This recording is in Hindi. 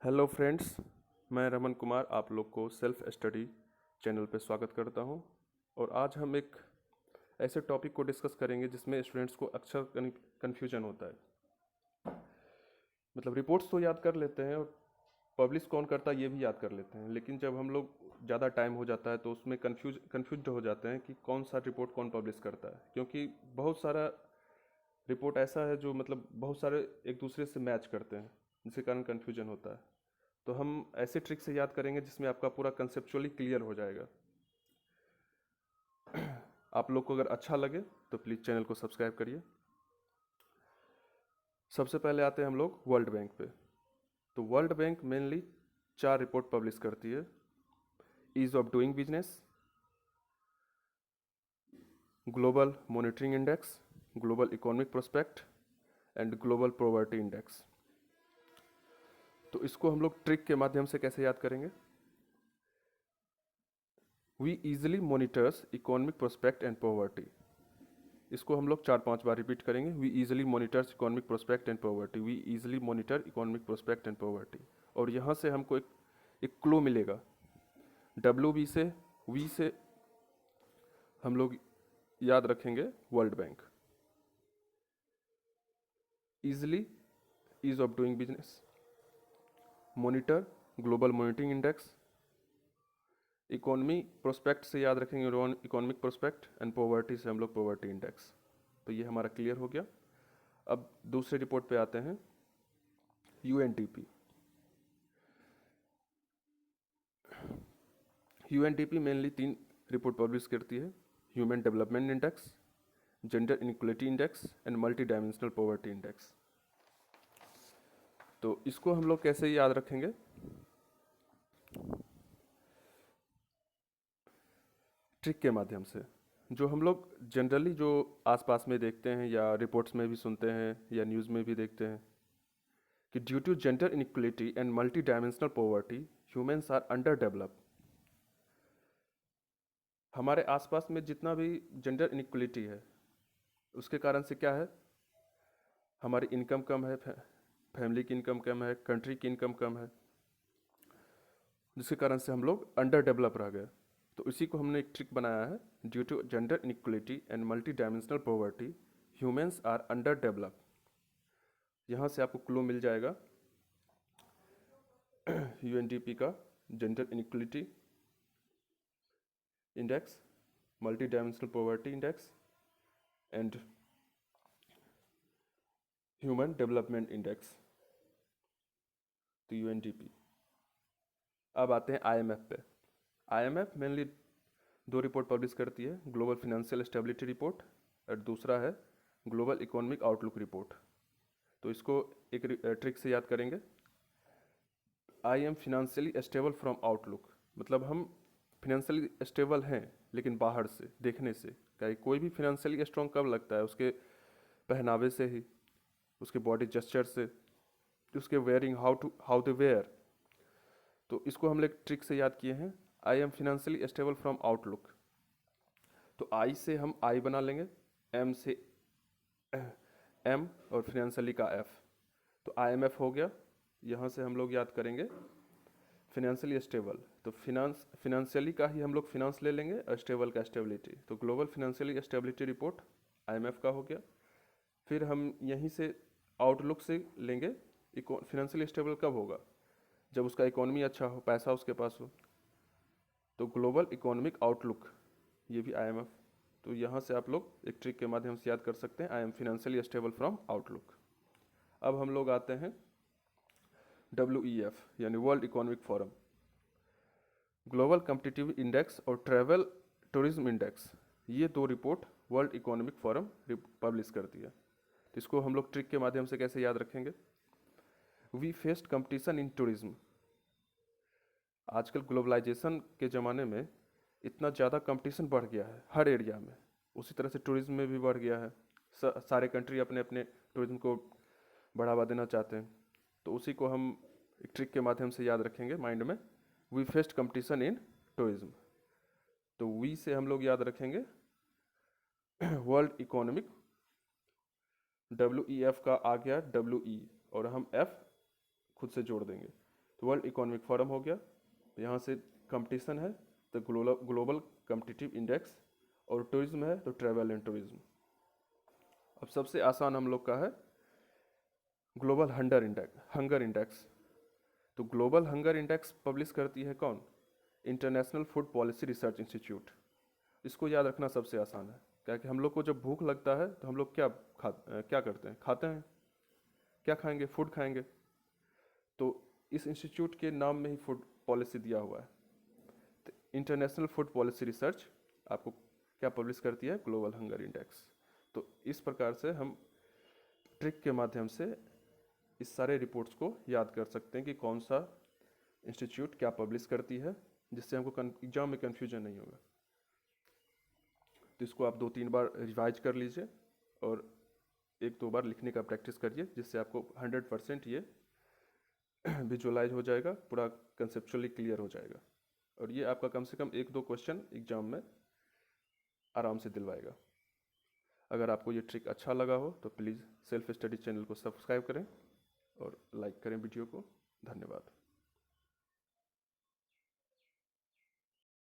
हेलो फ्रेंड्स, मैं रमन कुमार आप लोग को सेल्फ स्टडी चैनल पे स्वागत करता हूं। और आज हम एक ऐसे टॉपिक को डिस्कस करेंगे जिसमें स्टूडेंट्स को अक्सर कन्फ्यूजन होता है। मतलब रिपोर्ट्स तो याद कर लेते हैं और पब्लिश कौन करता है ये भी याद कर लेते हैं, लेकिन जब हम लोग ज़्यादा टाइम हो जाता है तो उसमें कन्फ्यूज हो जाते हैं कि कौन सा रिपोर्ट कौन पब्लिश करता है, क्योंकि बहुत सारा रिपोर्ट ऐसा है जो मतलब बहुत सारे एक दूसरे से मैच करते हैं, जिसके कारण कन्फ्यूजन होता है। तो हम ऐसे ट्रिक से याद करेंगे जिसमें आपका पूरा कंसेप्चुअली क्लियर हो जाएगा। आप लोग को अगर अच्छा लगे तो प्लीज़ चैनल को सब्सक्राइब करिए। सबसे पहले आते हैं हम लोग वर्ल्ड बैंक पे। तो world bank mainly 4 report publish करती है: ease of doing business, global monitoring index, global economic prospect and global poverty index. तो इसको हम लोग ट्रिक के माध्यम से कैसे याद करेंगे? We easily monitors economic prospect and poverty. इसको हम लोग 4-5 बार रिपीट करेंगे। We easily monitors economic prospect and poverty, we easily monitor economic prospect and poverty. और यहाँ से हमको एक क्लू मिलेगा। WB से, वी से हम लोग याद रखेंगे world bank. Easily, ease of doing business, monitor, global monitoring index, economy prospect से याद रखेंगे इकोनॉमिक प्रोस्पेक्ट, एंड पॉवर्टी से हम लोग पॉवर्टी इंडेक्स। तो ये हमारा क्लियर हो गया। अब दूसरे रिपोर्ट पे आते हैं, UNDP। UNDP mainly 3 report publish करती है: human development index, gender inequality index and multi dimensional poverty index. तो इसको हम लोग कैसे याद रखेंगे? ट्रिक के माध्यम से। जो हम लोग जनरली जो आसपास में देखते हैं या रिपोर्ट्स में भी सुनते हैं या न्यूज़ में भी देखते हैं कि due to gender inequality and multi dimensional poverty humans are under develop. हमारे आसपास में जितना भी जेंडर इनक्वलिटी है उसके कारण से क्या है? हमारी इनकम कम है, फैमिली की इनकम कम है, कंट्री की इनकम कम है, जिसके कारण से हम लोग अंडर डेवलप रह गए। तो इसी को हमने एक ट्रिक बनाया है: due to gender inequality and multi dimensional poverty humans are under develop. यहाँ से आपको क्लू मिल जाएगा UNDP का gender inequality index, multi dimensional poverty index and human development index. तो UNDP। अब आते हैं IMF पे। IMF मेनली 2 रिपोर्ट पब्लिश करती है: ग्लोबल फिनेंशियल स्टेबिलिटी रिपोर्ट और दूसरा है ग्लोबल इकोनॉमिक आउटलुक रिपोर्ट। तो इसको एक ट्रिक से याद करेंगे: I am financially stable from outlook. मतलब हम फिनेंशियली स्टेबल हैं लेकिन बाहर से देखने से। क्या कोई भी फिनेंशियली स्ट्रॉन्ग कब लगता है? उसके पहनावे से ही, उसके बॉडी जेस्चर से, उसके वेयरिंग, हाउ दे वेयर। तो इसको हम लोग ट्रिक से याद किए हैं: I am financially stable from outlook. तो आई से हम आई बना लेंगे, एम से एम और फिनेंशियली का एफ। तो IMF हो गया। यहाँ से हम लोग याद करेंगे फिनेंशियली स्टेबल। तो फिनेंशियली का ही हम लोग फिनांस ले लेंगे और स्टेबल का स्टेबिलिटी। तो global financially stability report IMF का हो गया। फिर हम यहीं से आउटलुक से लेंगे फिनेंशियली स्टेबल कब होगा? जब उसका इकोनॉमी अच्छा हो, पैसा उसके पास हो। तो ग्लोबल इकोनॉमिक आउटलुक, ये भी IMF। तो यहाँ से आप लोग एक ट्रिक के माध्यम से याद कर सकते हैं: I am financially stable from outlook. अब हम लोग आते हैं WEF यानी world economic forum. Global competitive index और ट्रैवल टूरिज्म इंडेक्स, ये 2 report world economic forum publish करती है। तो इसको हम लोग ट्रिक के माध्यम से कैसे याद रखेंगे? We faced competition in tourism. आजकल ग्लोबलाइजेशन के ज़माने में इतना ज़्यादा कंपटीशन बढ़ गया है हर एरिया में, उसी तरह से टूरिज्म में भी बढ़ गया है। सारे कंट्री अपने अपने टूरिज्म को बढ़ावा देना चाहते हैं। तो उसी को हम एक ट्रिक के माध्यम से याद रखेंगे माइंड में: we faced competition in tourism. तो वी से हम लोग याद रखेंगे वर्ल्ड इकोनॉमिक, WEF का आ गया WE और हम F खुद से जोड़ देंगे। तो वर्ल्ड इकोनॉमिक फोरम हो गया, यहाँ से कंपटीशन है तो ग्लोबल कम्पिटिटिव इंडेक्स, और टूरिज्म है तो ट्रैवल एंड टूरिज्म। अब सबसे आसान हम लोग का है ग्लोबल हंगर इंडेक्स। तो ग्लोबल हंगर इंडेक्स पब्लिश करती है कौन? International food policy research institute. इसको याद रखना सबसे आसान है, क्या कि हम लोग को जब भूख लगता है तो हम लोग क्या करते हैं? खाते हैं। क्या खाएंगे? फूड खाएंगे। तो इस इंस्टीट्यूट के नाम में ही फूड पॉलिसी दिया हुआ है। तो इंटरनेशनल फूड पॉलिसी रिसर्च आपको क्या पब्लिश करती है? Global hunger index. तो इस प्रकार से हम ट्रिक के माध्यम से इस सारे रिपोर्ट्स को याद कर सकते हैं कि कौन सा इंस्टीट्यूट क्या पब्लिश करती है, जिससे हमको एग्जाम में कन्फ्यूजन नहीं होगा। तो इसको आप 2-3 बार रिवाइज कर लीजिए और 1-2 बार लिखने का प्रैक्टिस करिए, जिससे आपको 100% ये विजुअलाइज हो जाएगा, पूरा कंसेप्चुअली क्लियर हो जाएगा। और ये आपका कम से कम 1-2 क्वेश्चन एग्जाम में आराम से दिलवाएगा। अगर आपको ये ट्रिक अच्छा लगा हो तो प्लीज़ सेल्फ स्टडी चैनल को सब्सक्राइब करें और लाइक करें वीडियो को। धन्यवाद।